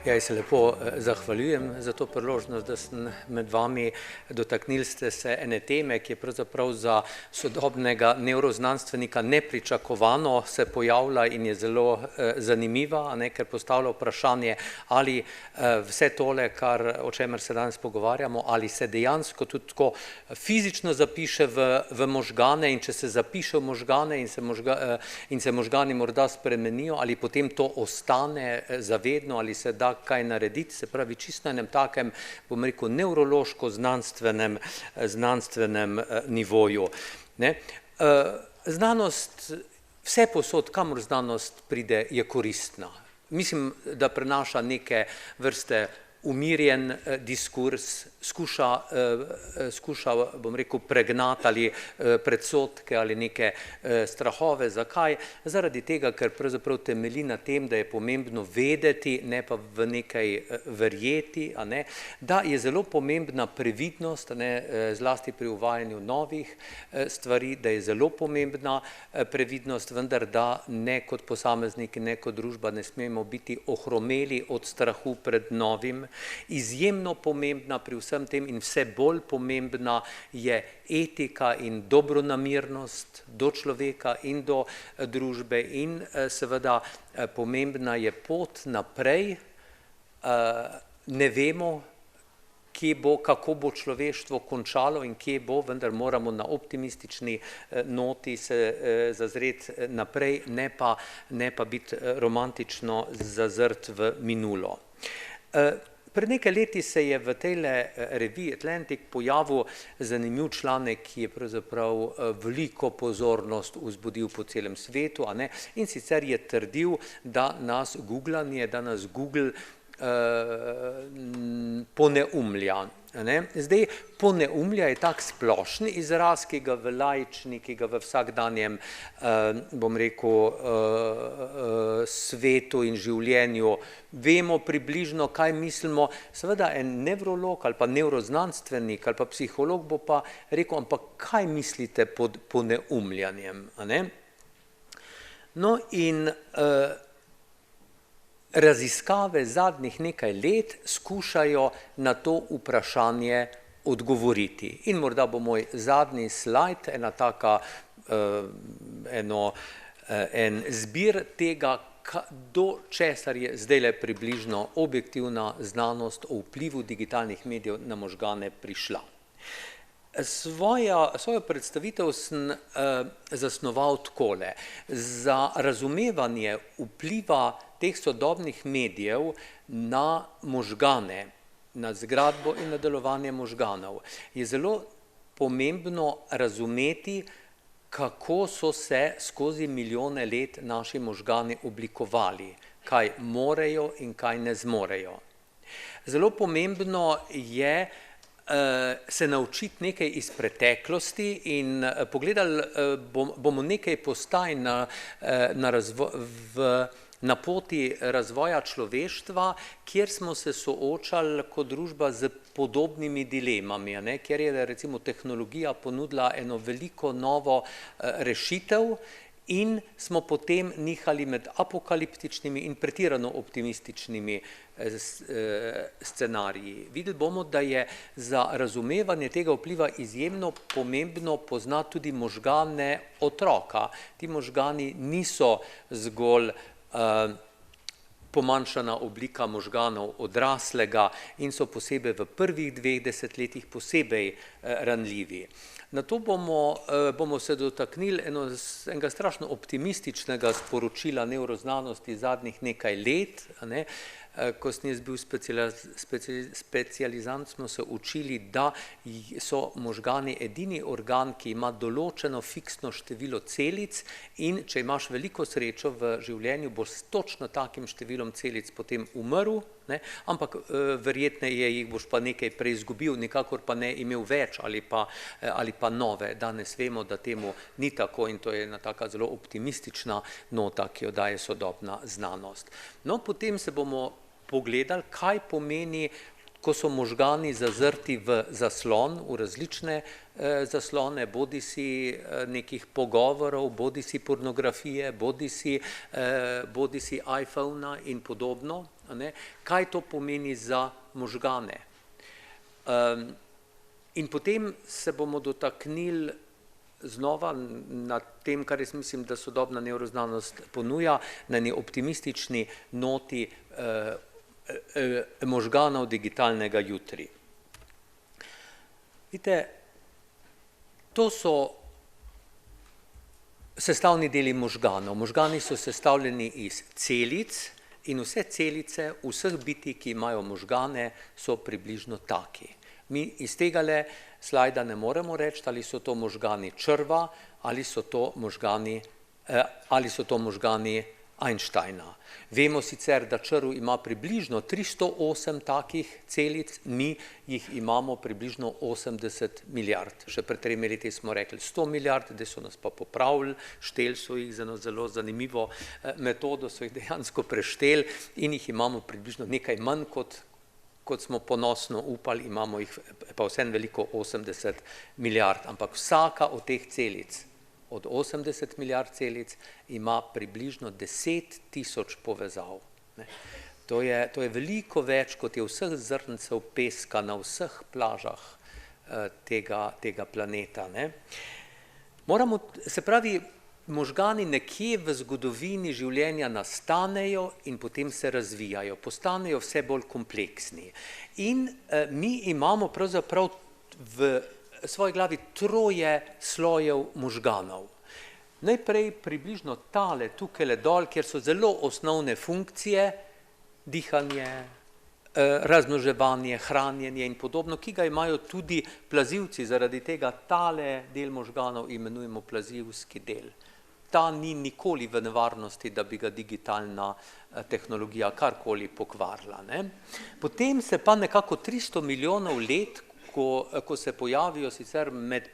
Ja, jaz se lepo zahvaljujem za to priložnost, da sem med vami. Dotaknili ste se ene teme, ki je pravzaprav za sodobnega nevroznanstvenika nepričakovano se pojavlja in je zelo zanimiva, ker postavlja vprašanje, ali vse tole, o čemer se danes pogovarjamo, ali se dejansko tudi tako fizično zapiše v možgane, in če se zapiše v možgane in se možgani morda spremenijo, ali potem to ostane zavedno, ali se da kaj narediti, se pravi čisto na enem takem, bom rekel, nevrološko-znanstvenem nivoju. Znanost, vse povsod, kamor znanost pride, je koristna. Mislim, da prenaša neke vrste umirjen diskurs, skuša, bom rekel, pregnati ali predsodke ali neke strahove. Zakaj? Zaradi tega, ker pravzaprav temelji na tem, da je pomembno vedeti, ne pa v nekaj verjeti, da je zelo pomembna previdnost, zlasti pri uvajanju novih stvari, da je zelo pomembna previdnost, vendar da ne kot posamezniki, ne kot družba ne smemo biti ohromeli od strahu pred novim. Izjemno pomembna pri vsem tem in vse bolj pomembna je etika in dobronamernost do človeka in do družbe in seveda pomembna je pot naprej. Ne vemo, kako bo človeštvo končalo in kje bo, vendar moramo na optimistični noti se zazreti naprej, ne pa biti romantično zazrt v minulo. Pred nekaj leti se je v tejle reviji Atlantic pojavil zanimiv članek, ki je pravzaprav veliko pozornost vzbudil po celem svetu, in sicer je trdil, da nas googlanje, da nas Google poneumlja. Zdaj, poneumlja je tak splošni izraz, ki ga v laični, ki ga v vsakdanjem, bom rekel, svetu in življenju vemo približno, kaj mislimo. Seveda en nevrolog ali pa nevroznanstvenik ali pa psiholog bo pa rekel, ampak kaj mislite pod poneumljanjem? No in raziskave zadnjih nekaj let skušajo na to vprašanje odgovoriti. In morda bo moj zadnji slajd en zbir tega, do česar je zdajle približno objektivna znanost o vplivu digitalnih medijev na možgane prišla. Svojo predstavitev sem zasnoval takole. Za razumevanje vpliva teh sodobnih medijev na možgane, na zgradbo in na delovanje možganov, je zelo pomembno razumeti, kako so se skozi milijone let naši možgani oblikovali, kaj morejo in kaj ne zmorejo. Zelo pomembno je se naučiti nekaj iz preteklosti in pogledali bomo nekaj postaj na poti razvoja človeštva, kjer smo se soočali kot družba z podobnimi dilemami, kjer je recimo tehnologija ponudila eno veliko novo rešitev in smo potem nihali med apokaliptičnimi in pretirano optimističnimi scenariji. Videli bomo, da je za razumevanje tega vpliva izjemno pomembno poznati tudi možgane otroka. Ti možgani niso zgolj pomanjšana oblika možganov odraslega in so posebej v prvih 2 desetletjih posebej ranljivi. Na to bomo se dotaknili enega strašno optimističnega sporočila nevroznanosti zadnjih nekaj let. Ko sem jaz bil specializant, smo se učili, da so možgani edini organ, ki ima določeno fiksno število celic in če imaš veliko srečo v življenju, boš s točno takim številom celic potem umrl, ampak verjetneje jih boš pa nekaj prej izgubil, nikakor pa ne imel več ali pa nove. Danes vemo, da temu ni tako in to je ena taka zelo optimistična nota, ki jo daje sodobna znanost. No, potem se bomo pogledali, kaj pomeni, ko so možgani zazrti v zaslon, v različne zaslone, bodisi nekih pogovorov, bodisi pornografije, bodisi iPhona in podobno. Kaj to pomeni za možgane? In potem se bomo dotaknili znova na tem, kar jaz mislim, da sodobna nevroznanost ponuja, na eni optimistični noti možganov digitalnega jutri. Vidite, to so sestavni deli možganov. Možgani so sestavljeni iz celic in vse celice vseh bitij, ki imajo možgane, so približno taki. Mi iz tegale slajda ne moremo reči, ali so to možgani črva, ali so to možgani Einsteina. Vemo sicer, da črv ima približno 308 takih celic, mi jih imamo približno 80 milijard. Še pred 3 leti smo rekli 100 milijard, da so nas pa popravili, šteli so jih za eno zelo zanimivo metodo, so jih dejansko prešteli in jih imamo približno nekaj manj, kot smo ponosno upali, imamo jih pa vseeno veliko 80 milijard, ampak vsaka od teh celic, od 80 milijard celic, ima približno 10 000 povezav. To je veliko več, kot je vseh zrncev peska na vseh plažah tega planeta. Se pravi, možgani nekje v zgodovini življenja nastanejo in potem se razvijajo, postanejo vse bolj kompleksni. In mi imamo pravzaprav v svoji glavi 3 slojev možganov. Najprej približno tale, tukajle dol, kjer so zelo osnovne funkcije, dihanje, razmnoževanje, hranjenje in podobno, ki ga imajo tudi plazivci, zaradi tega tale del možganov imenujemo plazivski del. Ta ni nikoli v nevarnosti, da bi ga digitalna tehnologija karkoli pokvarila. Potem se pa nekako 300 milijonov let, ko se pojavijo sicer med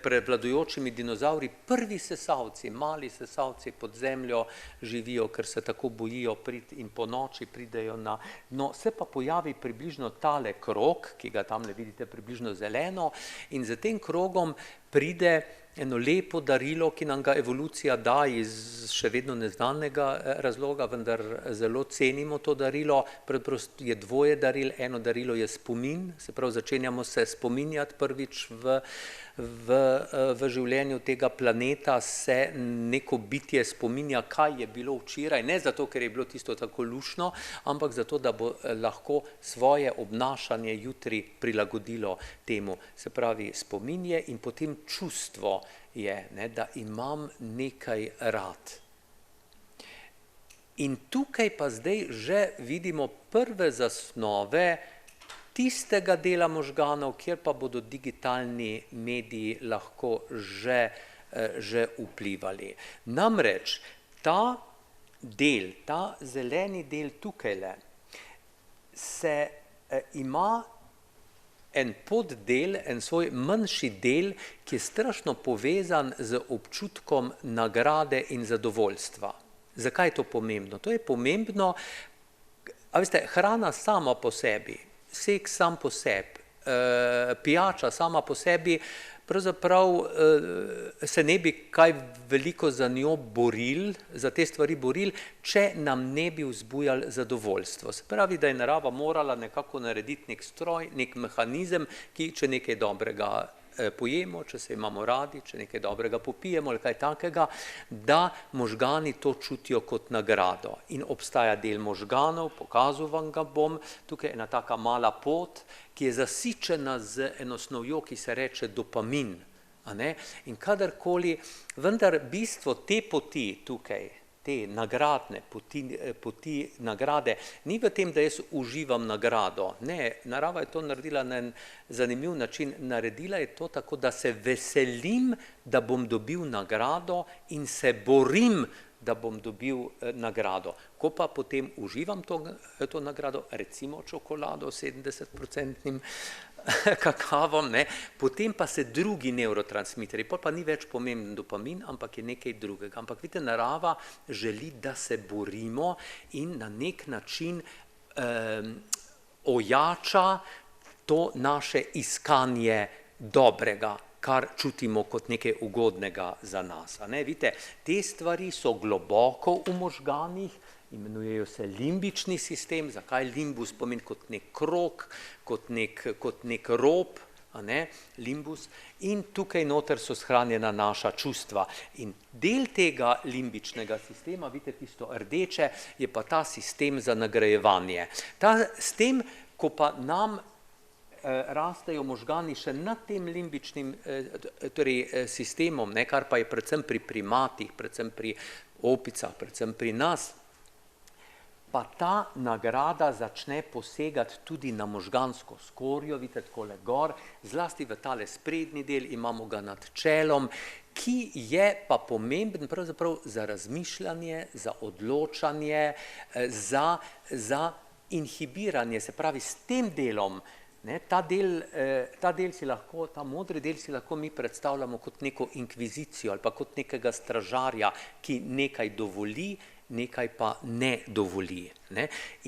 prevladujočimi dinozavri prvi sesalci, mali sesalci pod zemljo živijo, ker se tako bojijo in po noči pridejo na dno. Se pa pojavi približno tale krog, ki ga tamle vidite približno zeleno, in za tem krogom pride eno lepo darilo, ki nam ga evolucija da iz še vedno neznanega razloga, vendar zelo cenimo to darilo. Preprosto je 2 daril, eno darilo je spomin, se pravi začenjamo se spominjati prvič v življenju tega planeta, se neko bitje spominja, kaj je bilo včeraj, ne zato, ker je bilo tisto tako luštno, ampak zato, da bo lahko svoje obnašanje jutri prilagodilo temu. Se pravi, spomin je in potem čustvo je, da imam nekaj rad. In tukaj pa zdaj že vidimo prve zasnove tistega dela možganov, kjer pa bodo digitalni mediji lahko že vplivali. Namreč ta del, ta zeleni del tukajle, ima en poddel, en svoj manjši del, ki je strašno povezan z občutkom nagrade in zadovoljstva. Zakaj je to pomembno? To je pomembno, a veste, hrana sama po sebi, seks sam po sebi, pijača sama po sebi, pravzaprav se ne bi kaj veliko za njo borili, za te stvari borili, če nam ne bi vzbujali zadovoljstvo. Se pravi, da je narava morala nekako narediti nek stroj, nek mehanizem, ki če nekaj dobrega pojemo, če se imamo radi, če nekaj dobrega popijemo ali kaj takega, da možgani to čutijo kot nagrado. In obstaja del možganov, pokazal vam ga bom, tukaj je ena taka mala pot, ki je zasičena z eno snovjo, ki se reče dopamin. In kadarkoli, vendar bistvo te poti tukaj, te nagradne poti nagrade, ni v tem, da jaz uživam nagrado. Ne, narava je to naredila na en zanimiv način. Naredila je to tako, da se veselim, da bom dobil nagrado in se borim, da bom dobil nagrado. Ko pa potem uživam to nagrado, recimo čokolado 70% kakavom, potem pa se drugi nevrotransmiteri, pa ni več pomemben dopamin, ampak je nekaj drugega. Ampak vidite, narava želi, da se borimo in na nek način ojača to naše iskanje dobrega, kar čutimo kot nekaj ugodnega za nas. Vidite, te stvari so globoko v možganih imenujejo se limbični sistem. Zakaj limbus pomeni kot nek krog, kot nek rob, limbus, in tukaj noter so shranjena naša čustva. In del tega limbičnega sistema, vidite tisto rdeče, je pa ta sistem za nagrajevanje. S tem, ko pa nam rastejo možgani še nad tem limbičnim sistemom, kar pa je predvsem pri primatih, predvsem pri opicah, predvsem pri nas, pa ta nagrada začne posegati tudi na možgansko skorjo, vidite takole gor, zlasti v tale sprednji del, imamo ga nad čelom, ki je pa pomemben pravzaprav za razmišljanje, za odločanje, za inhibiranje, se pravi s tem delom. Ta del si lahko, ta modri del si lahko mi predstavljamo kot neko inkvizicijo ali pa kot nekega stražarja, ki nekaj dovoli, nekaj pa ne dovoli.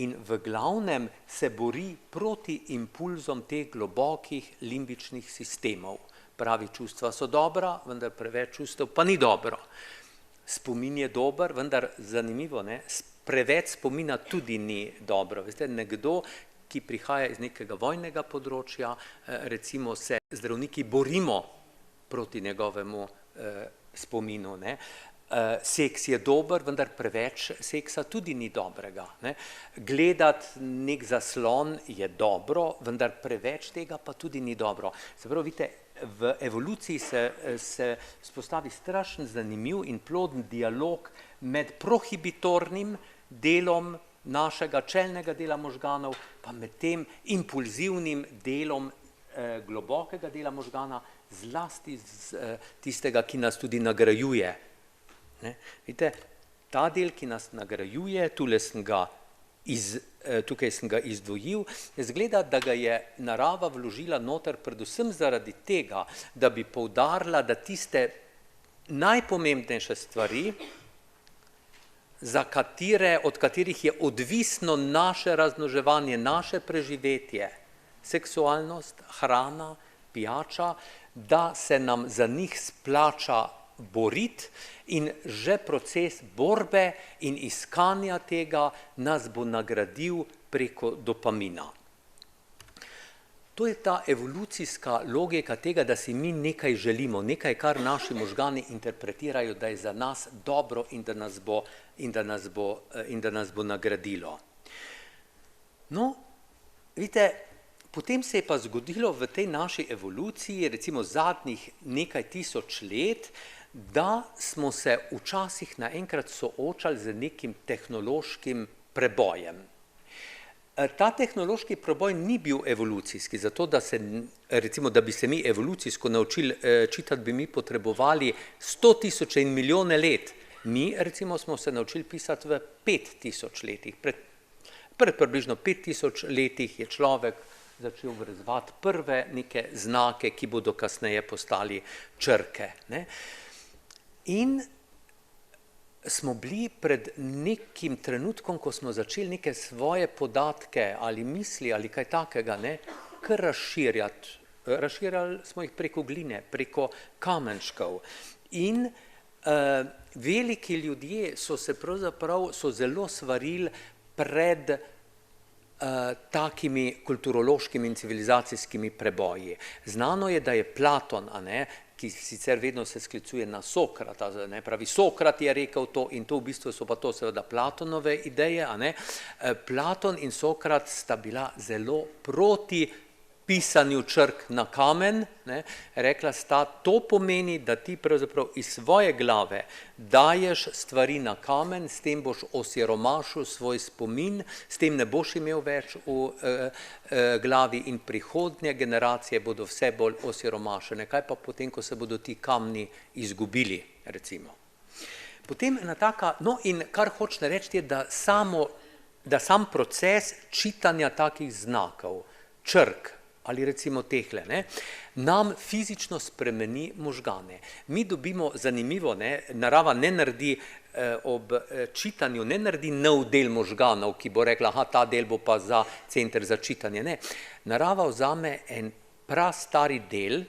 In v glavnem se bori proti impulzom teh globokih limbičnih sistemov. Pravi, čustva so dobra, vendar preveč čustev pa ni dobro. Spomin je dober, vendar zanimivo, preveč spomina tudi ni dobro. Veste, nekdo, ki prihaja iz nekega vojnega področja, recimo se zdravniki borimo proti njegovemu spominu. Seks je dober, vendar preveč seksa tudi ni dobrega. Gledati nek zaslon je dobro, vendar preveč tega pa tudi ni dobro. Se pravi, vidite, v evoluciji se spostavi strašen zanimiv in ploden dialog med prohibitornim delom našega čelnega dela možganov, pa med tem impulzivnim delom globokega dela možgana, zlasti tistega, ki nas tudi nagrajuje. Vidite, ta del, ki nas nagrajuje, tukaj sem ga izdvojil, izgleda, da ga je narava vložila noter predvsem zaradi tega, da bi poudarila, da tiste najpomembnejše stvari, od katerih je odvisno naše razmnoževanje, naše preživetje, seksualnost, hrana, pijača, da se nam za njih splača boriti in že proces borbe in iskanja tega nas bo nagradil preko dopamina. To je ta evolucijska logika tega, da si mi nekaj želimo, nekaj, kar naši možgani interpretirajo, da je za nas dobro in da nas bo nagradilo. No, vidite, potem se je pa zgodilo v tej naši evoluciji, recimo zadnjih nekaj tisoč let, da smo se včasih naenkrat soočali z nekim tehnološkim prebojem. Ta tehnološki preboj ni bil evolucijski, zato da bi se mi evolucijsko naučili čitati, bi mi potrebovali 100 000 in milijone let. Mi recimo smo se naučili pisati v 5000 letih. Pred približno 5000 letih je človek začel vrezovati prve neke znake, ki bodo kasneje postali črke. In smo bili pred nekim trenutkom, ko smo začeli neke svoje podatke ali misli ali kaj takega, kar razširjati. Razširjali smo jih preko gline, preko kamenčkov. In veliki ljudje so zelo svarili pred takimi kulturološkimi in civilizacijskimi preboji. Znano je, da je Platon, ki sicer vedno se sklicuje na Sokrata, pravi Sokrat je rekel to in to v bistvu so pa to seveda Platonove ideje, Platon in Sokrat sta bila zelo proti pisanju črk na kamen, rekla sta, to pomeni, da ti pravzaprav iz svoje glave daješ stvari na kamen, s tem boš osiromašil svoj spomin, s tem ne boš imel več v glavi in prihodnje generacije bodo vse bolj osiromašene. Kaj pa potem, ko se bodo ti kamni izgubili, recimo. Potem ena taka, no in kar hočem reči je, da sam proces čitanja takih znakov, črk, ali recimo tehle, nam fizično spremeni možgane. Mi dobimo, zanimivo, narava ne naredi ob čitanju, ne naredi nov del možganov, ki bo rekla, ta del bo pa za center za čitanje. Ne. Narava vzame en prastari del,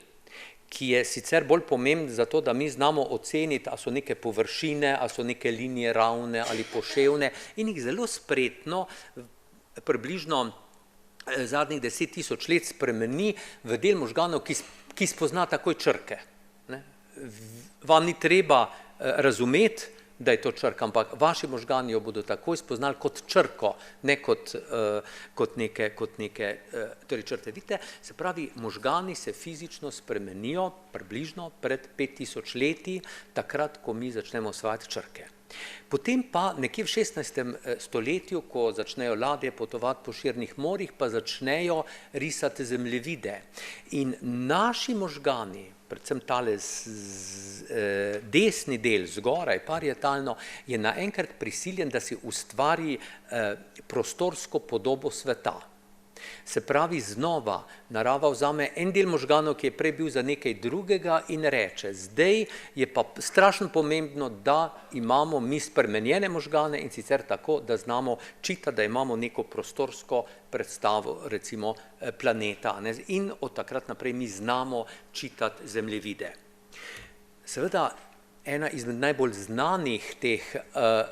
ki je sicer bolj pomemben za to, da mi znamo oceniti, a so neke površine, a so neke linije ravne ali poševne in jih zelo spretno, približno zadnjih 10 000 let spremeni v del možganov, ki spozna takoj črke. Vam ni treba razumeti, da je to črka, ampak vaši možgani jo bodo takoj spoznali kot črko, ne kot neke torej črte. Vidite, se pravi, možgani se fizično spremenijo približno pred 5000 leti, takrat, ko mi začnemo osvajati črke. Potem pa nekje v 16. stoletju, ko začnejo ladje potovati po širnih morjih, pa začnejo risati zemljevide. In naši možgani, predvsem tale desni del zgoraj, parietalno, je naenkrat prisiljen, da si ustvari prostorsko podobo sveta. Se pravi, znova narava vzame en del možganov, ki je prej bil za nekaj drugega in reče, zdaj je pa strašno pomembno, da imamo mi spremenjene možgane in sicer tako, da znamo čitati, da imamo neko prostorsko predstavo, recimo planeta. In od takrat naprej mi znamo čitati zemljevide. Seveda, ena izmed najbolj znanih teh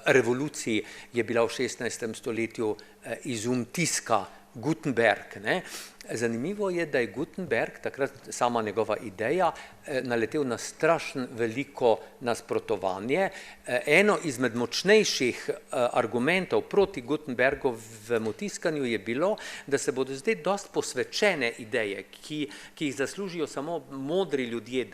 revolucij je bila v 16. stoletju izum tiska, Gutenberg. Zanimivo je, da je Gutenberg, takrat sama njegova ideja, naletel na strašno veliko nasprotovanje. Eno izmed močnejših argumentov proti Gutenbergovemu tiskanju je bilo, da se bodo zdaj dosti posvečene ideje, ki jih zaslužijo samo modri ljudje,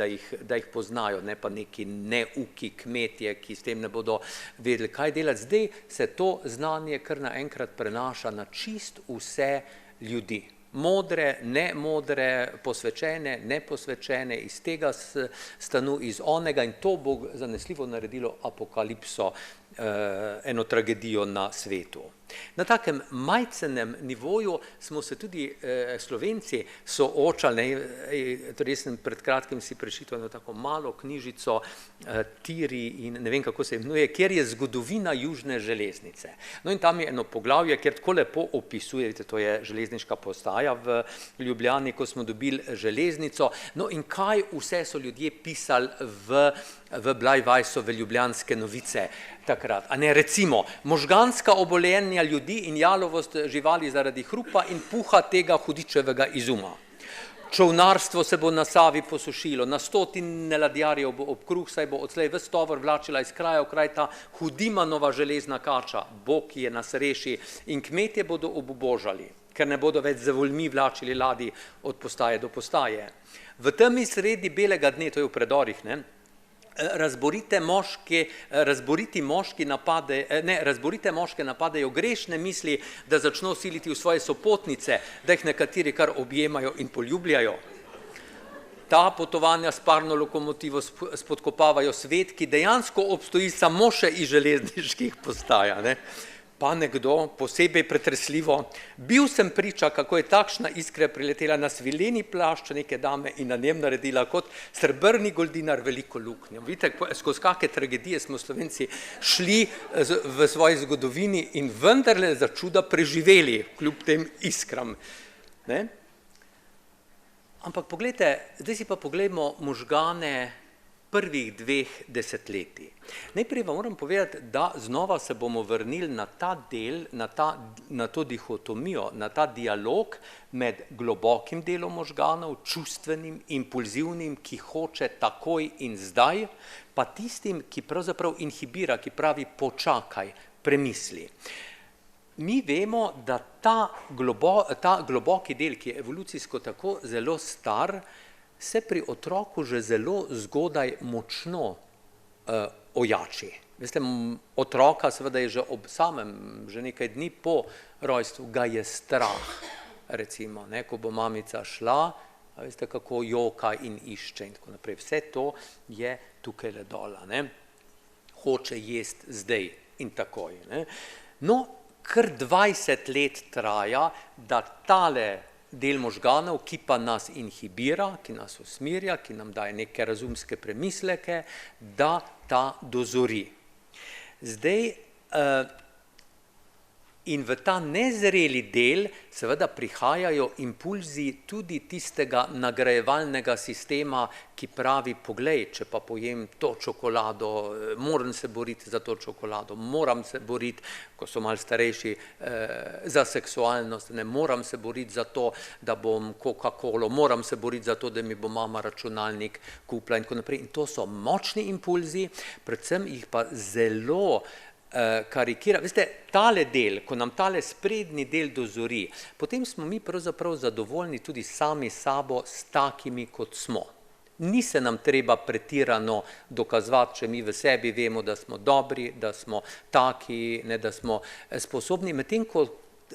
da jih poznajo, ne pa neki neuki kmetje, ki s tem ne bodo vedeli, kaj delati. Zdaj se to znanje kar naenkrat prenaša na čist vse ljudi. Modre, ne modre, posvečene, neposvečene, iz tega stanu, iz onega, in to bo zanesljivo naredilo apokalipso, eno tragedijo na svetu. Na takem majcenem nivoju smo se tudi Slovenci soočali, torej sem pred kratkim si prečital eno tako malo knjižico Tiri in ne vem, kako se imenuje, kjer je zgodovina južne železnice. No in tam je eno poglavje, kjer tako lepo opisuje, vidite, to je železniška postaja v Ljubljani, ko smo dobili železnico, no in kaj vse so ljudje pisali v Blajvajsove ljubljanske novice takrat. A ne, recimo, možganska obolenja ljudi in jalovost živali zaradi hrupa in puha tega hudičevega izuma. Čolnarstvo se bo na Savi posušilo, na stotine ladjarjev bo obkruh, saj bo odslej ves tovor vlačila iz kraja v kraj ta Hudimanova železna kača, Bog je nas reši, in kmetje bodo obubožali, ker ne bodo več z voljmi vlačili ladij od postaje do postaje. V temi sredi belega dne, to je v predorih, razborite moške napadejo grešne misli, da začno siliti v svoje sopotnice, da jih nekateri kar objemajo in poljubljajo. Ta potovanja s parno lokomotivo spodkopavajo svet, ki dejansko obstoji samo še iz železniških postaja. Pa nekdo, posebej pretresljivo, bil sem priča, kako je takšna iskra priletela na svileni plašč neke dame in na njem naredila kot srebrni goldinar veliko luknjo. Vidite, skozi kakšne tragedije smo Slovenci šli v svoji zgodovini in vendarle za čuda preživeli, kljub tem iskram. Ampak poglejte, zdaj si pa poglejmo možgane prvih 2 desetletij. Najprej vam moram povedati, da znova se bomo vrnili na ta del, na to dihotomijo, na ta dialog med globokim delom možganov, čustvenim, impulzivnim, ki hoče takoj in zdaj, pa tistim, ki pravzaprav inhibira, ki pravi počakaj, premisli. Mi vemo, da ta globoki del, ki je evolucijsko tako zelo star, se pri otroku že zelo zgodaj močno ojači. Veste, otroka seveda je že ob samem, že nekaj dni po rojstvu, ga je strah, recimo, ko bo mamica šla, veste, kako joka in išče in tako naprej. Vse to je tukaj le dola, hoče jesti zdaj in takoj. No, kar 20 let traja, da tale del možganov, ki pa nas inhibira, ki nas usmirja, ki nam daje neke razumske premisleke, da ta dozori. Zdaj, In v ta nezreli del seveda prihajajo impulzi tudi tistega nagrajevalnega sistema, ki pravi, poglej, če pa pojem to čokolado, moram se boriti za to čokolado, moram se boriti, ko so malo starejši, za seksualnost, ne, moram se boriti za to, da bom Coca-Colo, moram se boriti za to, da mi bo mama računalnik kupila in tako naprej. In to so močni impulzi, predvsem jih pa zelo karikira. Veste, tale del, ko nam tale sprednji del dozori, potem smo mi pravzaprav zadovoljni tudi sami sabo s takimi, kot smo. Ni se nam treba pretirano dokazovati, če mi v sebi vemo, da smo dobri, da smo taki, ne, da smo sposobni, medtem ko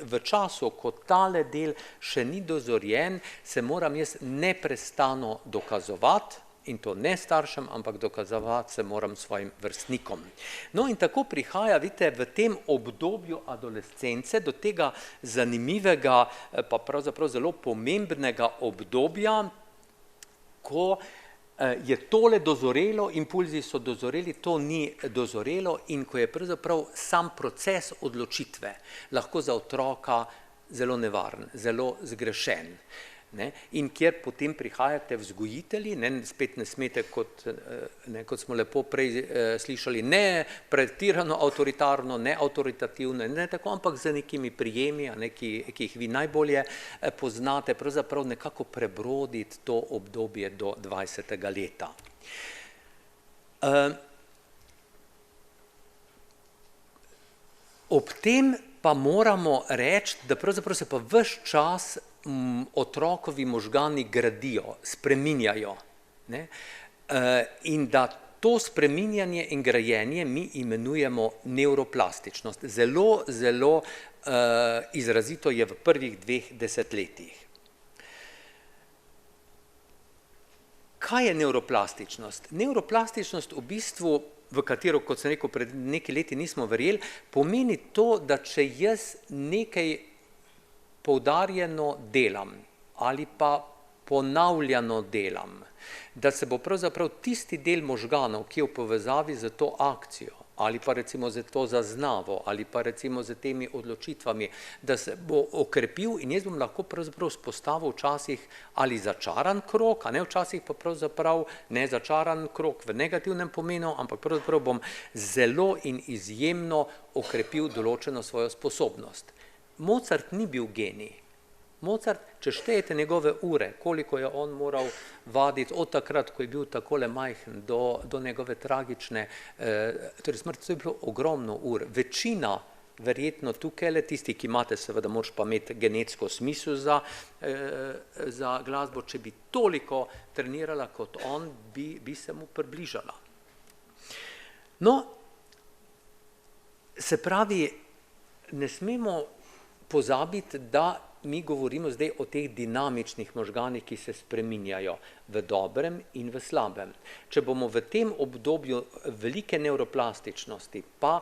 v času, ko tale del še ni dozorjen, se moram jaz neprestano dokazovati, in to ne staršem, ampak dokazovati se moram svojim vrstnikom. No in tako prihaja, vidite, v tem obdobju adolescence do tega zanimivega, pa pravzaprav zelo pomembnega obdobja, ko je tole dozorelo, impulzi so dozoreli, to ni dozorelo in ko je pravzaprav sam proces odločitve lahko za otroka zelo nevaren, zelo zgrešen. Ne, in kjer potem prihajate vzgojitelji, ne, spet ne smete, kot smo lepo prej slišali, ne pretirano avtoritarno, ne avtoritativno, ne tako, ampak z nekimi prijemi, ne, ki jih vi najbolje poznate, pravzaprav nekako prebroditi to obdobje do 20. leta. Ob tem pa moramo reči, da pravzaprav se pa ves čas otrokovi možgani gradijo, spreminjajo, ne? In da to spreminjanje in grajenje mi imenujemo nevroplastičnost. Zelo, zelo izrazito je v prvih 2 desetletjih. Kaj je nevroplastičnost? Nevroplastičnost v bistvu, v katero, kot sem rekel, pred nekaj leti nismo verjeli, pomeni to, da če jaz nekaj poudarjeno delam ali pa ponavljano delam, da se bo pravzaprav tisti del možganov, ki je v povezavi z to akcijo ali pa recimo z to zaznavo ali pa recimo z temi odločitvami, da se bo okrepil in jaz bom lahko pravzaprav vzpostavil včasih ali začaran krog, a ne včasih pa pravzaprav ne začaran krog v negativnem pomenu, ampak pravzaprav bom zelo in izjemno okrepil določeno svojo sposobnost. Mozart ni bil genij. Mozart, če štejete njegove ure, koliko je on moral vaditi od takrat, ko je bil takole majhen, do njegove tragične smrti, to je bilo ogromno ur. Večina, verjetno tukaj, tisti, ki imate, seveda moraš pa imeti genetsko smisel za glasbo, če bi toliko trenirala kot on, bi se mu približala. No, se pravi, ne smemo pozabiti, da mi govorimo zdaj o teh dinamičnih možganih, ki se spreminjajo v dobrem in v slabem. Če bomo v tem obdobju velike nevroplastičnosti, pa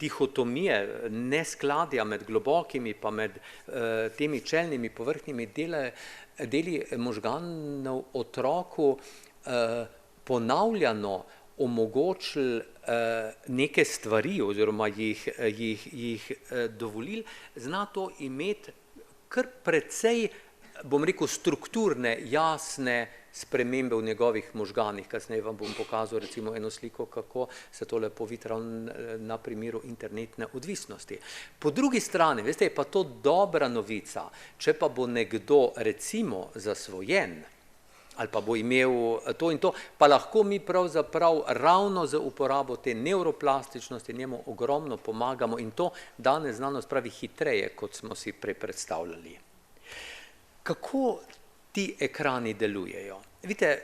dihotomije, neskladja med globokimi pa med temi čelnimi povrhnjimi deli možganov otroku ponavljano omogočili neke stvari oziroma jih dovolili, zna to imeti kar precej, bom rekel, strukturne, jasne spremembe v njegovih možganih. Kasneje vam bom pokazal recimo eno sliko, kako se to lepo vidi na primeru internetne odvisnosti. Po drugi strani, veste, je pa to dobra novica, če pa bo nekdo recimo zasvojen, ali pa bo imel to in to, pa lahko mi pravzaprav ravno z uporabo te nevroplastičnosti njemu ogromno pomagamo in to danes znanost pravi hitreje, kot smo si prej predstavljali. Kako ti ekrani delujejo? Vidite,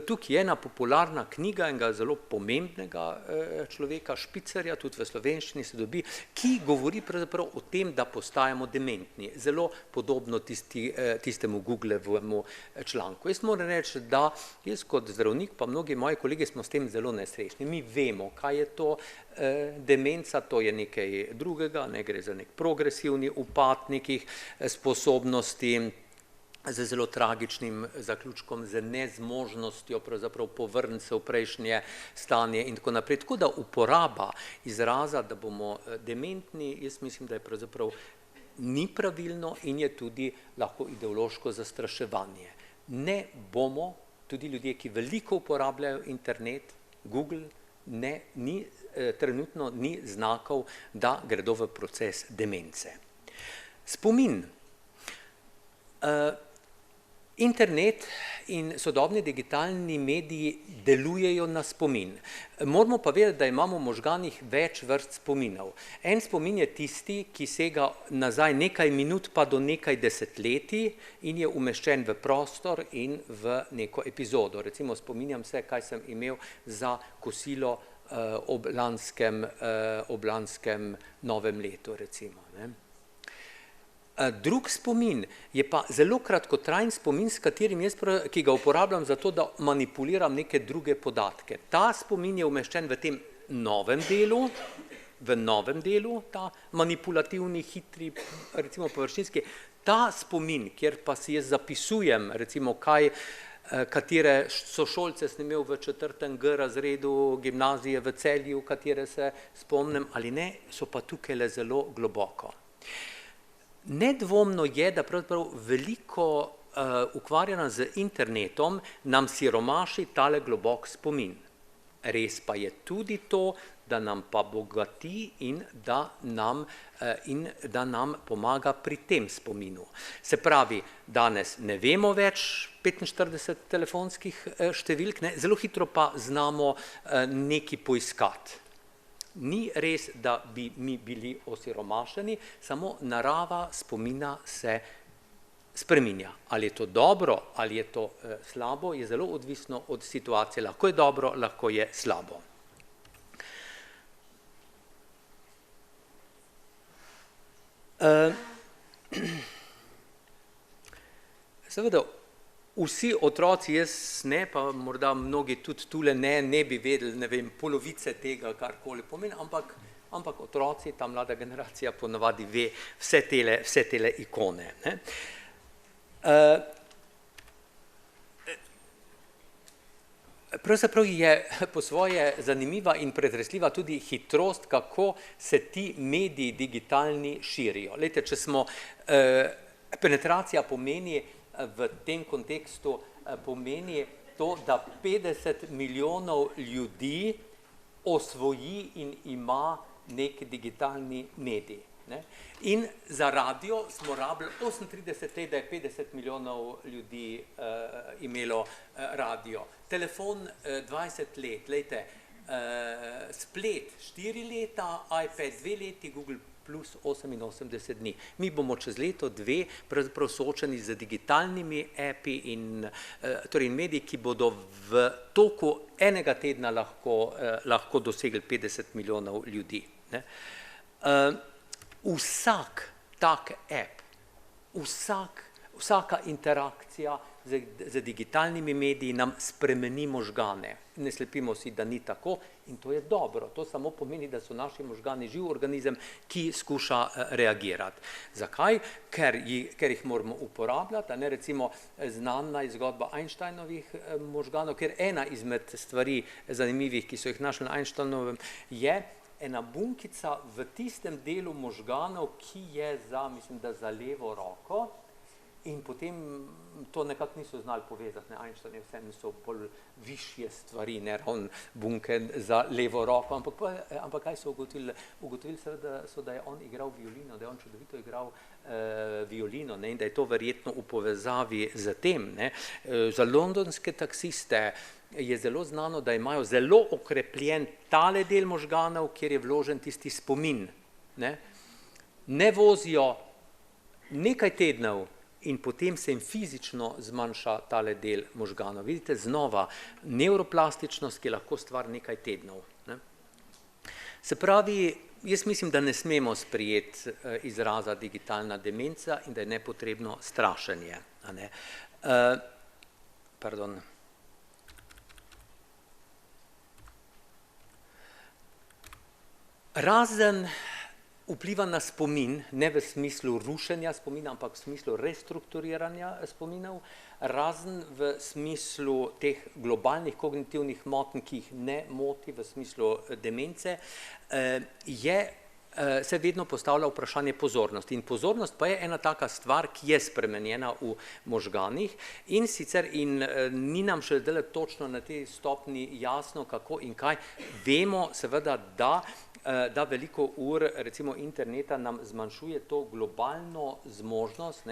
tukaj je ena popularna knjiga enega zelo pomembnega človeka, Špicerja, tudi v slovenščini se dobi, ki govori pravzaprav o tem, da postajamo dementni. Zelo podobno tistemu Googlevemu članku. Jaz moram reči, da jaz kot zdravnik, pa mnogi moji kolegi smo s tem zelo nesrečni. Mi vemo, kaj je to demenca, to je nekaj drugega, ne gre za nek progresivni upad nekih sposobnosti, z zelo tragičnim zaključkom, z nezmožnostjo pravzaprav povrniti se v prejšnje stanje in tako naprej. Tako da uporaba izraza, da bomo dementni, jaz mislim, da je pravzaprav ni pravilno in je tudi lahko ideološko zastraševanje. Ne bomo, tudi ljudje, ki veliko uporabljajo internet, Google, trenutno ni znakov, da gredo v proces demence. Spomin. Internet in sodobni digitalni mediji delujejo na spomin. Moramo pa vedeti, da imamo v možganih več vrst spominov. En spomin je tisti, ki sega nazaj nekaj minut pa do nekaj desetletij in je umeščen v prostor in v neko epizodo. Recimo spominjam se, kaj sem imel za kosilo ob lanskem novem letu, recimo, ne. Drug spomin je pa zelo kratkotrajen spomin, ki ga uporabljam za to, da manipuliram neke druge podatke. Ta spomin je umeščen v tem novem delu, ta manipulativni, hitri, recimo površinski. Ta spomin, kjer pa si jaz zapisujem, recimo katere sošolce sem imel v 4. G razredu gimnazije v Celju, katere se spomnim ali ne, so pa tukaj zelo globoko. Nedvomno je, da pravzaprav veliko ukvarjanja z internetom nam siromaši tale globok spomin. Res pa je tudi to, da nam pa bogati in da nam pomaga pri tem spominu. Se pravi, danes ne vemo več 45 telefonskih številk, zelo hitro pa znamo nekaj poiskati. Ni res, da bi mi bili osiromašeni, samo narava spomina se spreminja. Ali je to dobro, ali je to slabo, je zelo odvisno od situacije. Lahko je dobro, lahko je slabo. Seveda, vsi otroci, jaz ne, pa morda mnogi tudi tule ne bi vedeli, ne vem, polovice tega, karkoli pomeni, ampak otroci, ta mlada generacija ponavadi ve vse tele ikone, ne. Pravzaprav je po svoje zanimiva in pretresljiva tudi hitrost, kako se ti mediji digitalni širijo. Glejte, če smo, penetracija pomeni v tem kontekstu pomeni to, da 50 milijonov ljudi osvoji in ima nek digitalni medij, ne. In za radio smo rabili 38 let, da je 50 milijonov ljudi imelo radio. Telefon 20 let, glejte, splet 4 leta, iPad 2 leti, Google plus 88 dni. Mi bomo čez leto, dve pravzaprav soočeni z digitalnimi api in torej mediji, ki bodo v toku enega tedna lahko dosegli 50 milijonov ljudi, ne. Vsak tak app, vsaka interakcija z digitalnimi mediji nam spremeni možgane. Ne slepimo si, da ni tako in to je dobro. To samo pomeni, da so naši možgani živ organizem, ki skuša reagirati. Zakaj? Ker jih moramo uporabljati, ne, recimo znana je zgodba Einsteinovih možganov, ker ena izmed stvari zanimivih, ki so jih našli na Einsteinovem, je ena bunkica v tistem delu možganov, ki je za levo roko, in potem to nekako niso znali povezati, Einstein je vseeno so bolj višje stvari, ne ravno bunke za levo roko, ampak kaj so ugotovili? Ugotovili so, da je on igral violino, da je on čudovito igral violino, ne, in da je to verjetno v povezavi z tem, ne. Za londonske taksiste je zelo znano, da imajo zelo okrepljen tale del možganov, kjer je vložen tisti spomin, ne. Ne vozijo nekaj tednov in potem se jim fizično zmanjša tale del možganov. Vidite, znova, nevroplastičnost, ki je lahko stvar nekaj tednov, ne. Se pravi, jaz mislim, da ne smemo sprejeti izraza digitalna demenca in da je nepotrebno strašenje, a ne. Pardon. Razen vpliva na spomin, ne v smislu rušenja spomina, ampak v smislu restrukturiranja spominov, razen v smislu teh globalnih kognitivnih motenj, ki jih ne moti v smislu demence, se vedno postavlja vprašanje pozornosti. In pozornost pa je ena taka stvar, ki je spremenjena v možganih in sicer ni nam še zdaj točno na tej stopni jasno, kako in kaj. Vemo seveda, da veliko ur recimo interneta nam zmanjšuje to globalno zmožnost,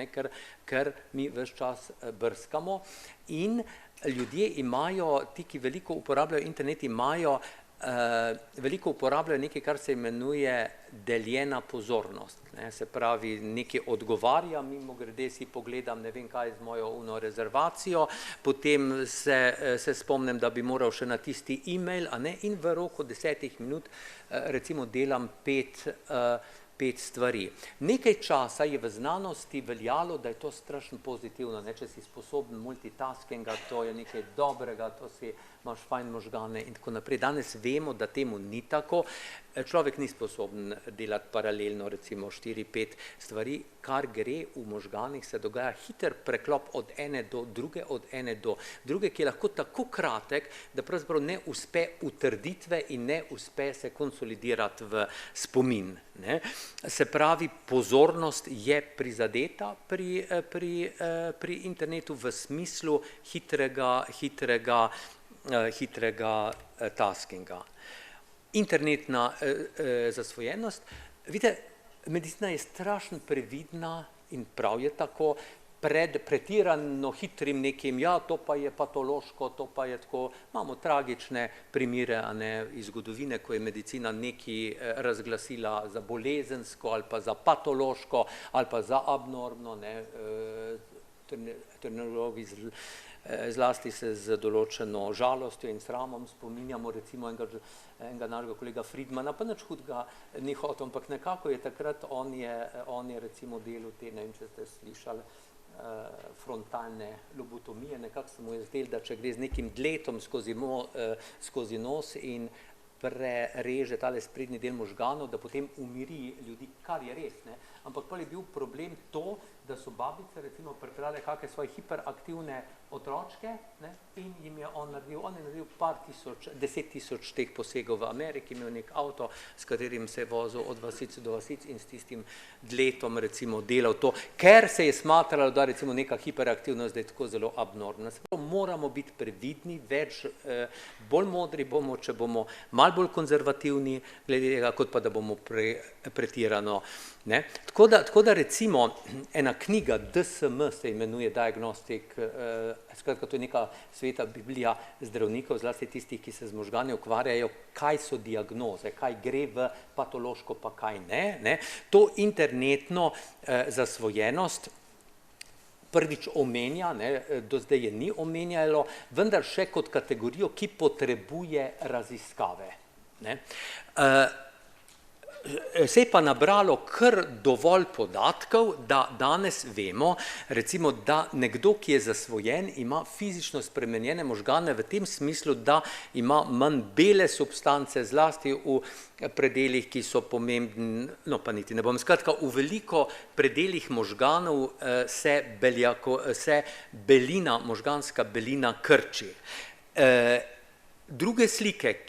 ker mi ves čas brskamo in ljudje imajo, ti, ki veliko uporabljajo internet, veliko uporabljajo nekaj, kar se imenuje deljena pozornost. Se pravi, nekaj odgovarja, mimogrede si pogledam, ne vem kaj z mojo rezervacijo, potem se spomnim, da bi moral še na tisti e-mail, in v roku 10 minut recimo delam 5 stvari. Nekaj časa je v znanosti veljalo, da je to strašno pozitivno, če si sposoben multitaskinga, to je nekaj dobrega, to si imaš fajn možgane in tako naprej. Danes vemo, da temu ni tako. Človek ni sposoben delati paralelno recimo 4-5 stvari, kar gre v možganih, se dogaja hiter preklop od ene do druge, ki je lahko tako kratek, da pravzaprav ne uspe utrditve in ne uspe se konsolidirati v spomin. Se pravi, pozornost je prizadeta pri internetu v smislu hitrega taskinga. Internetna zasvojenost. Vidite, medicina je strašno previdna in prav je tako, pred pretirano hitrim nekim, to pa je patološko, to pa je tako. Imamo tragične primere iz zgodovine, ko je medicina nekaj razglasila za bolezensko ali pa za patološko ali pa za abnormno. Terminologi zlasti se z določeno žalostjo in sramom spominjamo recimo enega našega kolega Friedmana, pa nič hudega ni hotel, ampak nekako je takrat, on je recimo delal te, ne vem, če ste slišali, frontalne lobotomije, nekako se mu je zdelo, da če gre z nekim dletom skozi nos in prereže tale sprednji del možganov, da potem umiri ljudi, kar je res, ampak pa je bil problem to, da so babice recimo pripeljale kakšne svoje hiperaktivne otročke in jim je on je naredil 10 tisoč teh posegov v Ameriki, imel nek avto, s katerim se je vozil od vasic do vasic in s tistim dletom recimo delal to, ker se je smatralo, da recimo neka hiperaktivnost, da je tako zelo abnormna. Moramo biti previdni, bolj modri bomo, če bomo malo bolj konzervativni glede tega, kot pa da bomo pretirano. Tako da recimo ena knjiga DSM se imenuje Diagnostic, skratka to je neka sveta biblija zdravnikov, zlasti tistih, ki se z možgani ukvarjajo, kaj so diagnoze, kaj gre v patološko, pa kaj ne. To internetno zasvojenost prvič omenja, do zdaj je ni omenjalo, vendar še kot kategorijo, ki potrebuje raziskave. Se je pa nabralo kar dovolj podatkov, da danes vemo, recimo, da nekdo, ki je zasvojen, ima fizično spremenjene možgane v tem smislu, da ima manj bele substance, zlasti v predelih, ki so pomembni, no pa niti ne bom, skratka, v veliko predelih možganov se belina, možganska belina krči. Druge slike,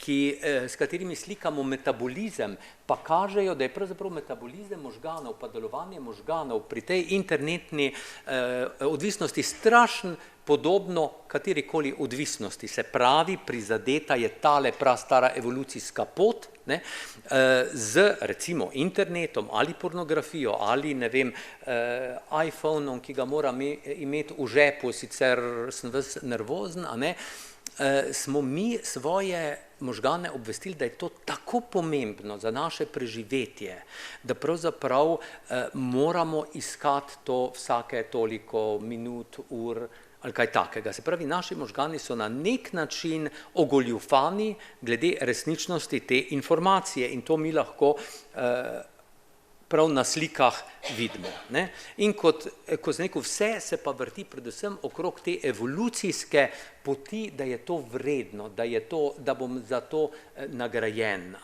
s katerimi slikamo metabolizem, pa kažejo, da je pravzaprav metabolizem možganov, pa delovanje možganov pri tej internetni odvisnosti strašno podobno katerikoli odvisnosti. Se pravi, prizadeta je tale prastara evolucijska pot z recimo internetom ali pornografijo ali ne vem, iPhoneom, ki ga moram imeti v žepu, sicer sem ves nervozen, smo mi svoje možgane obvestili, da je to tako pomembno za naše preživetje, da pravzaprav moramo iskati to vsake toliko minut, ur ali kaj takega. Se pravi, naši možgani so na nek način ogoljufani glede resničnosti te informacije in to mi lahko prav na slikah vidimo. In kot sem rekel, vse se pa vrti predvsem okrog te evolucijske poti, da je to vredno, da bom za to nagrajen.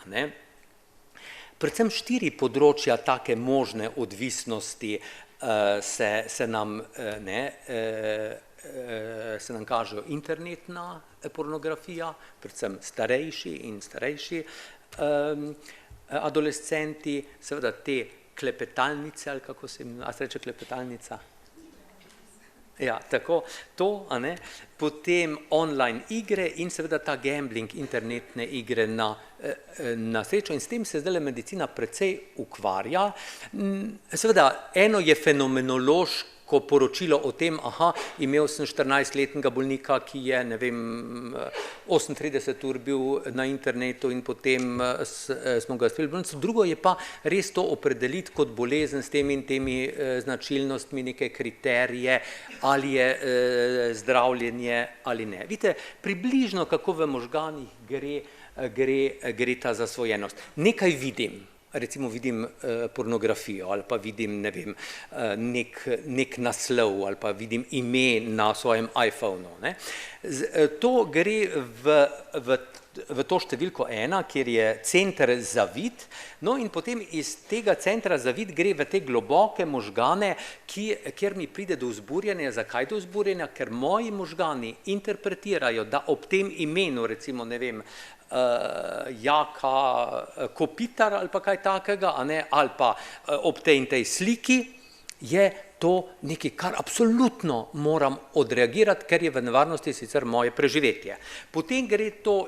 predvsem 4 področja take možne odvisnosti se nam kažejo: internetna pornografija, predvsem starejši in starejši adolescenti, seveda te klepetalnice, ali kako se jim, a se reče klepetalnica? Ja, tako, to, potem online igre in seveda ta gambling, internetne igre na srečo, in s tem se zdaj medicina precej ukvarja. Seveda, eno je fenomenološko poročilo o tem, imel sem 14-letnega bolnika, ki je, 38 ur bil na internetu in potem smo ga spili. Drugo je pa res to opredeliti kot bolezen s temi in temi značilnostmi, neke kriterije, ali je zdravljenje ali ne. Vidite, približno kako v možganih gre ta zasvojenost. Nekaj vidim. Recimo vidim pornografijo ali pa vidim, nek naslov ali pa vidim ime na svojem iPhonu. To gre v to številko 1, kjer je center za vid, no in potem iz tega centra za vid gre v te globoke možgane, kjer mi pride do vzburjenja. Zakaj do vzburjenja? Ker moji možgani interpretirajo, da ob tem imenu, recimo, Jaka Kopitar ali pa kaj takega, ali pa ob tej in tej sliki, je to nekaj, kar absolutno moram odreagirati, ker je v nevarnosti sicer moje preživetje. Potem gre to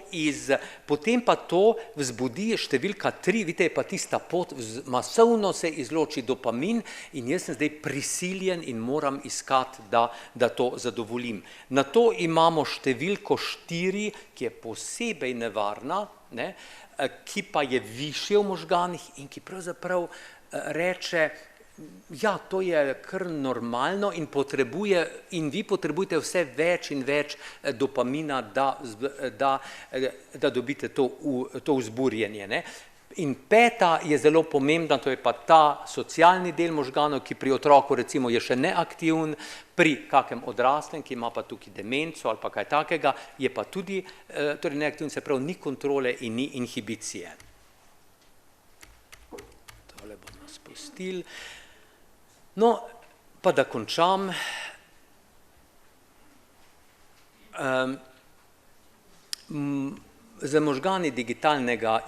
potem pa to vzbudi številka 3, vidite, je pa tista pot, masovno se izloči dopamin in jaz sem zdaj prisiljen in moram iskati, da to zadovoljim. Na to imamo številko 4, ki je posebej nevarna, ki pa je višje v možganih in ki pravzaprav reče, ja, to je kar normalno in vi potrebujete vse več in več dopamina, da dobite to vzburjenje. In 5. je zelo pomembna, to je pa ta socialni del možganov, ki pri otroku recimo je še neaktiven, pri kakem odraslem, ki ima pa tukaj demenco ali pa kaj takega, je pa tudi torej neaktiven, se pravi, ni kontrole in ni inhibicije. Tole bomo spustili. No, pa da končam. Za možgani digitalnega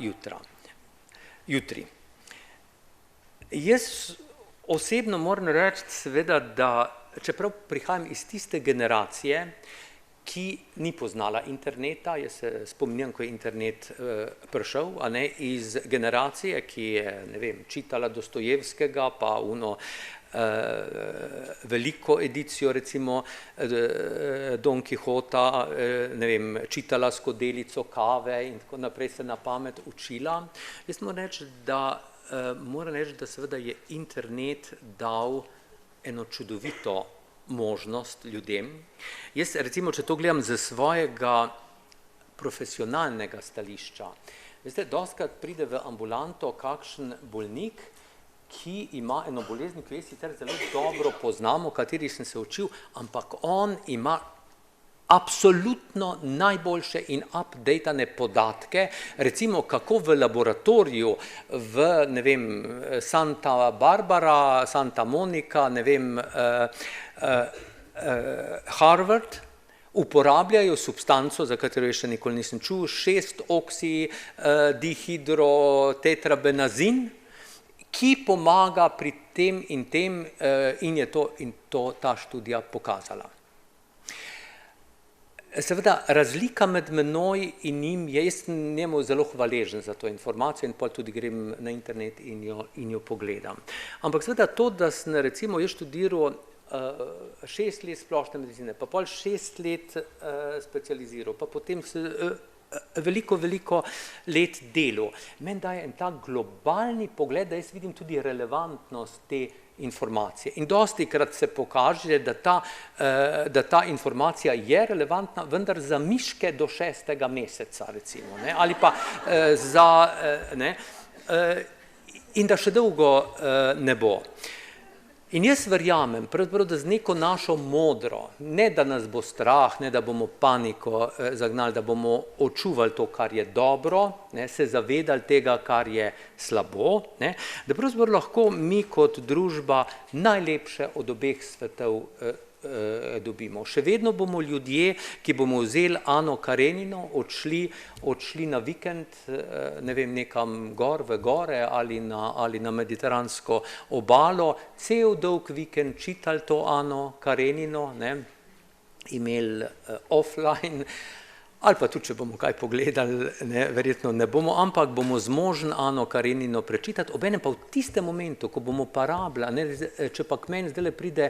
jutri. Jaz osebno moram reči, seveda, da čeprav prihajam iz tiste generacije, ki ni poznala interneta, jaz se spominjam, ko je internet prišel, iz generacije, ki je, čitala Dostojevskega, pa veliko edicijo, recimo Don Kihota, čitala skodelico kave in tako naprej se na pamet učila. Jaz moram reči, da seveda je internet dal eno čudovito možnost ljudem. Jaz recimo, če to gledam z svojega profesionalnega stališča, veste, dostikrat pride v ambulanto kakšen bolnik, ki ima eno bolezen, ki jaz sicer zelo dobro poznam, o kateri sem se učil, ampak on ima absolutno najboljše in updatane podatke, recimo kako v laboratoriju v Santa Barbara, Santa Monica, Harvard, uporabljajo substanco, za katero še nikoli nisem čul, 6-oksi-dihidrotetrabenazin, ki pomaga pri tem in tem in je to ta študija pokazala. Seveda, razlika med menoj in njim je, jaz sem njemu zelo hvaležen za to informacijo in potem tudi grem na internet in jo pogledam. Ampak seveda to, da sem recimo jaz študiral 6 let splošne medicine, pa pol 6 let specializiral, pa potem veliko let delu. Meni daje en tak globalni pogled, da jaz vidim tudi relevantnost te informacije. In dostikrat se pokaže, da ta informacija je relevantna, vendar za miške do 6. meseca, recimo, ali pa in da še dolgo ne bo. In jaz verjamem, pravzaprav, da z neko našo modro, ne da nas bo strah, ne da bomo paniko zagnali, da bomo očuvali to, kar je dobro, ne, se zavedali tega, kar je slabo, ne, da pravzaprav lahko mi kot družba najlepše od obeh svetov dobimo. Še vedno bomo ljudje, ki bomo vzeli Ano Karenino, odšli na vikend, ne vem, nekam gor v gore ali na mediteransko obalo, cel dolg vikend čitali to Ano Karenino, ne, imeli offline, ali pa tudi, če bomo kaj pogledali, ne, verjetno ne bomo, ampak bomo zmožni Ano Karenino prečitati, obenem pa v tistem momentu, ko bomo pa rabili, ne, če pa k meni zdajle pride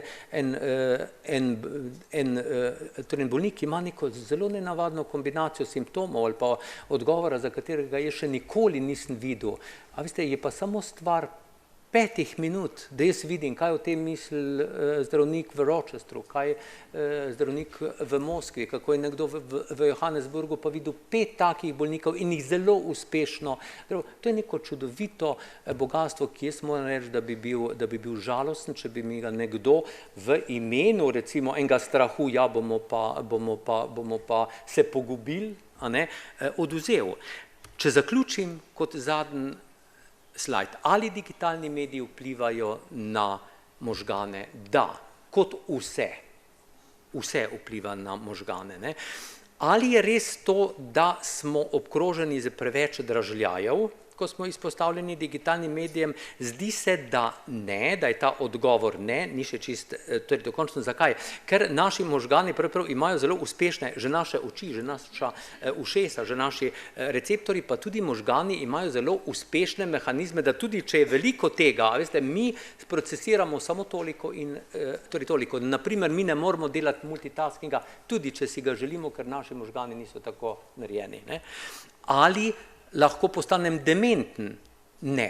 torej bolnik, ki ima neko zelo nenavadno kombinacijo simptomov ali pa odgovora, za katerega jaz še nikoli nisem videl, a veste, je pa samo stvar 5 minut, da jaz vidim, kaj o tem misli zdravnik v Rochesteru, kaj zdravnik v Moskvi, kako je nekdo v Johannesburgu pa videl 5 takih bolnikov in jih zelo uspešno. To je neko čudovito bogatstvo, ki jaz moram reči, da bi bil žalosten, če bi mi ga nekdo v imenu, recimo, enega strahu, ja, bomo pa se pogubili, a ne, oduzel. Če zaključim kot zadnji slajd, ali digitalni mediji vplivajo na možgane? Da, kot vse vpliva na možgane, ne. Ali je res to, da smo obkroženi z preveč dražljajev, ko smo izpostavljeni digitalnim medijem? Zdi se, da ne, da je ta odgovor ne, ni še čist, torej dokončno. Zakaj? Ker naši možgani pravzaprav imajo zelo uspešne, že naše oči, že naša ušesa, že naši receptorji, pa tudi možgani imajo zelo uspešne mehanizme, da tudi, če je veliko tega, veste, mi procesiramo samo toliko in torej toliko. Naprimer, mi ne moramo delati multitaskinga, tudi če si ga želimo, ker naši možgani niso tako narejeni, ne. Ali lahko postanem dementen? Ne.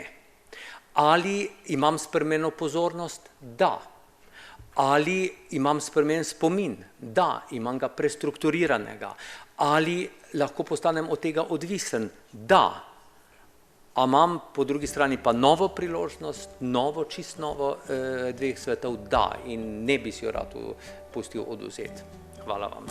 Ali imam spremenjeno pozornost? Da. Ali imam spremenjen spomin? Da. Imam ga prestrukturiranega. Ali lahko postanem od tega odvisen? Da. A imam po drugi strani pa novo priložnost, čisto novo dveh svetov? Da. In ne bi si jo rad pustil odvzeti. Hvala vam.